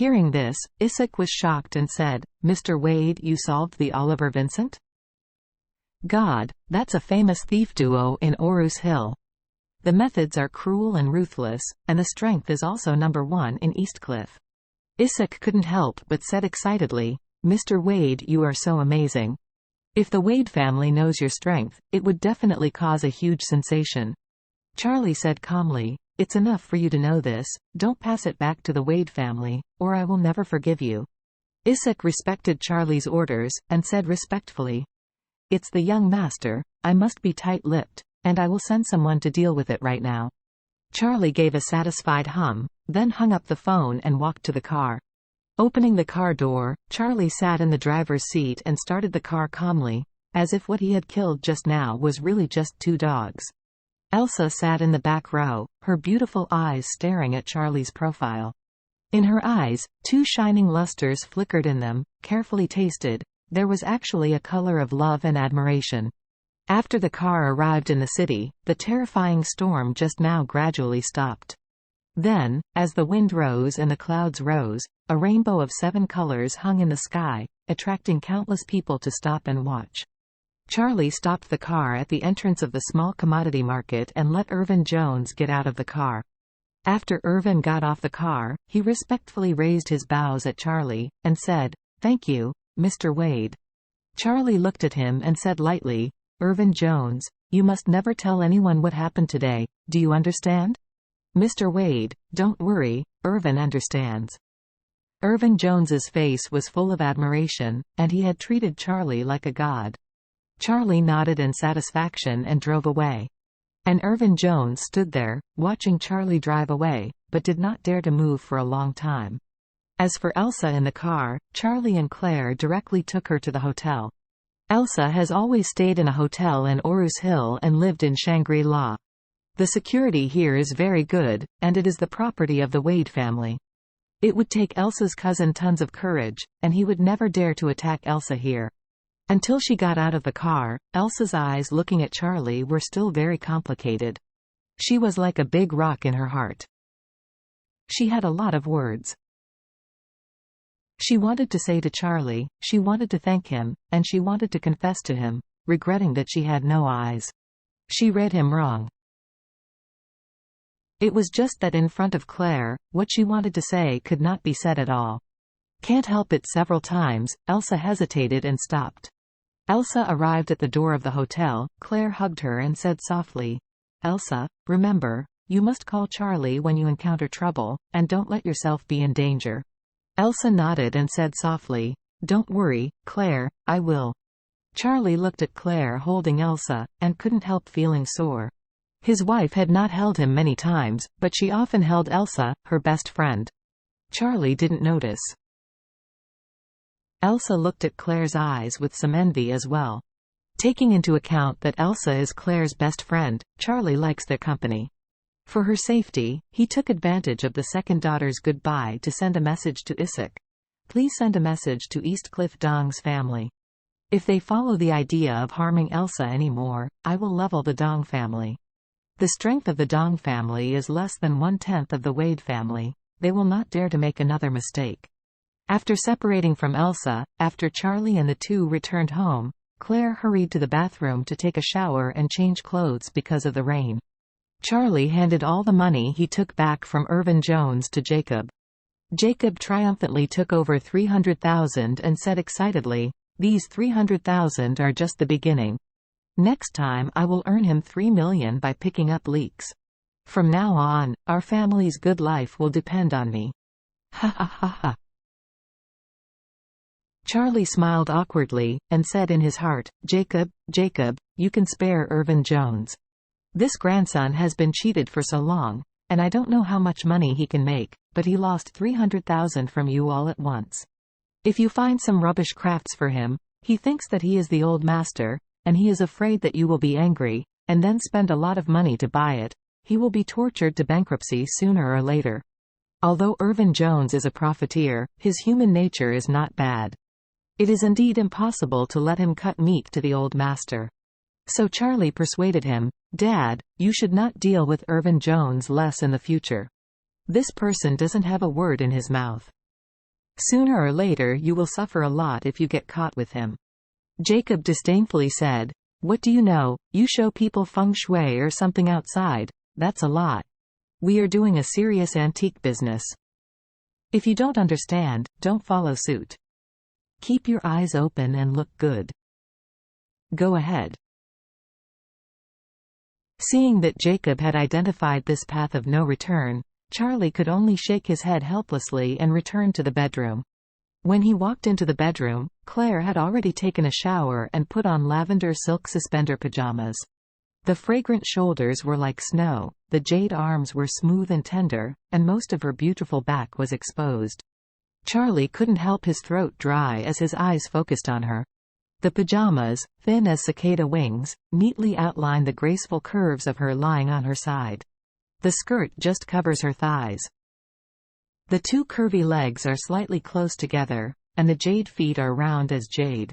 Hearing this, Isaac was shocked and said, "Mr. Wade, you solved the Oliver Vincent? God, that's a famous thief duo in Orus Hill. The methods are cruel and ruthless, and the strength is also number one in Eastcliff." Isaac couldn't help but said excitedly, "Mr. Wade, you are so amazing. If the Wade family knows your strength, it would definitely cause a huge sensation." Charlie said calmly, "It's enough for you to know this, don't pass it back to the Wade family, or I will never forgive you." Isaac respected Charlie's orders, and said respectfully, "It's the young master, I must be tight-lipped, and I will send someone to deal with it right now." Charlie gave a satisfied hum, then hung up the phone and walked to the car. Opening the car door, Charlie sat in the driver's seat and started the car calmly, as if what he had killed just now was really just 2 dogs. Elsa sat in the back row, her beautiful eyes staring at Charlie's profile. In her eyes, 2 shining lusters flickered in them, carefully tasted. There was actually a color of love and admiration. After the car arrived in the city, the terrifying storm just now gradually stopped. Then, as the wind rose and the clouds rose, a rainbow of 7 colors hung in the sky, attracting countless people to stop and watch. Charlie stopped the car at the entrance of the small commodity market and let Irvin Jones get out of the car. After Irvin got off the car, he respectfully raised his bows at Charlie, and said, "Thank you, Mr. Wade." Charlie looked at him and said lightly, "Irvin Jones, you must never tell anyone what happened today, do you understand?" "Mr. Wade, don't worry, Irvin understands." Irvin Jones's face was full of admiration, and he had treated Charlie like a god. Charlie nodded in satisfaction and drove away. And Irvin Jones stood there, watching Charlie drive away, but did not dare to move for a long time. As for Elsa in the car, Charlie and Claire directly took her to the hotel. Elsa has always stayed in a hotel in Orus Hill and lived in Shangri-La. The security here is very good, and it is the property of the Wade family. It would take Elsa's cousin tons of courage, and he would never dare to attack Elsa here. Until she got out of the car, Elsa's eyes looking at Charlie were still very complicated. She was like a big rock in her heart. She had a lot of words. She wanted to say to Charlie, she wanted to thank him, and she wanted to confess to him, regretting that she had no eyes. She read him wrong. It was just that in front of Claire, what she wanted to say could not be said at all. Can't help it. Several times, Elsa hesitated and stopped. Elsa arrived at the door of the hotel. Claire hugged her and said softly, "Elsa, remember, you must call Charlie when you encounter trouble, and don't let yourself be in danger." Elsa nodded and said softly, "Don't worry, Claire, I will." Charlie looked at Claire holding Elsa, and couldn't help feeling sore. His wife had not held him many times, but she often held Elsa, her best friend. Charlie didn't notice. Elsa looked at Claire's eyes with some envy as well. Taking into account that Elsa is Claire's best friend, Charlie likes their company. For her safety, he took advantage of the second daughter's goodbye to send a message to Isaac. "Please send a message to Eastcliff Dong's family. If they follow the idea of harming Elsa anymore, I will level the Dong family. The strength of the Dong family is less than 1/10 of the Wade family. They will not dare to make another mistake." After separating from Elsa, after Charlie and the two returned home, Claire hurried to the bathroom to take a shower and change clothes because of the rain. Charlie handed all the money he took back from Irvin Jones to Jacob. Jacob triumphantly took over 300,000 and said excitedly, "These 300,000 are just the beginning. Next time I will earn him 3 million by picking up leaks. From now on, our family's good life will depend on me. Ha ha ha ha." Charlie smiled awkwardly, and said in his heart, Jacob, you can spare Irvin Jones. This grandson has been cheated for so long, and I don't know how much money he can make, but he lost 300,000 from you all at once. If you find some rubbish crafts for him, he thinks that he is the old master, and he is afraid that you will be angry, and then spend a lot of money to buy it. He will be tortured to bankruptcy sooner or later. Although Irvin Jones is a profiteer, his human nature is not bad. It is indeed impossible to let him cut meat to the old master. So Charlie persuaded him, "Dad, you should not deal with Irvin Jones less in the future. This person doesn't have a word in his mouth. Sooner or later you will suffer a lot if you get caught with him. Jacob disdainfully said, "What do you know? You show people feng shui or something outside. That's a lot. We are doing a serious antique business. If you don't understand, don't follow suit. Keep your eyes open and look good. Go ahead." Seeing that Jacob had identified this path of no return, Charlie could only shake his head helplessly and return to the bedroom. When he walked into the bedroom, Claire had already taken a shower and put on lavender silk suspender pajamas. The fragrant shoulders were like snow, the jade arms were smooth and tender, and most of her beautiful back was exposed. Charlie couldn't help his throat dry as his eyes focused on her. The pajamas, thin as cicada wings, neatly outline the graceful curves of her lying on her side. The skirt just covers her thighs. The two curvy legs are slightly close together, and the jade feet are round as jade.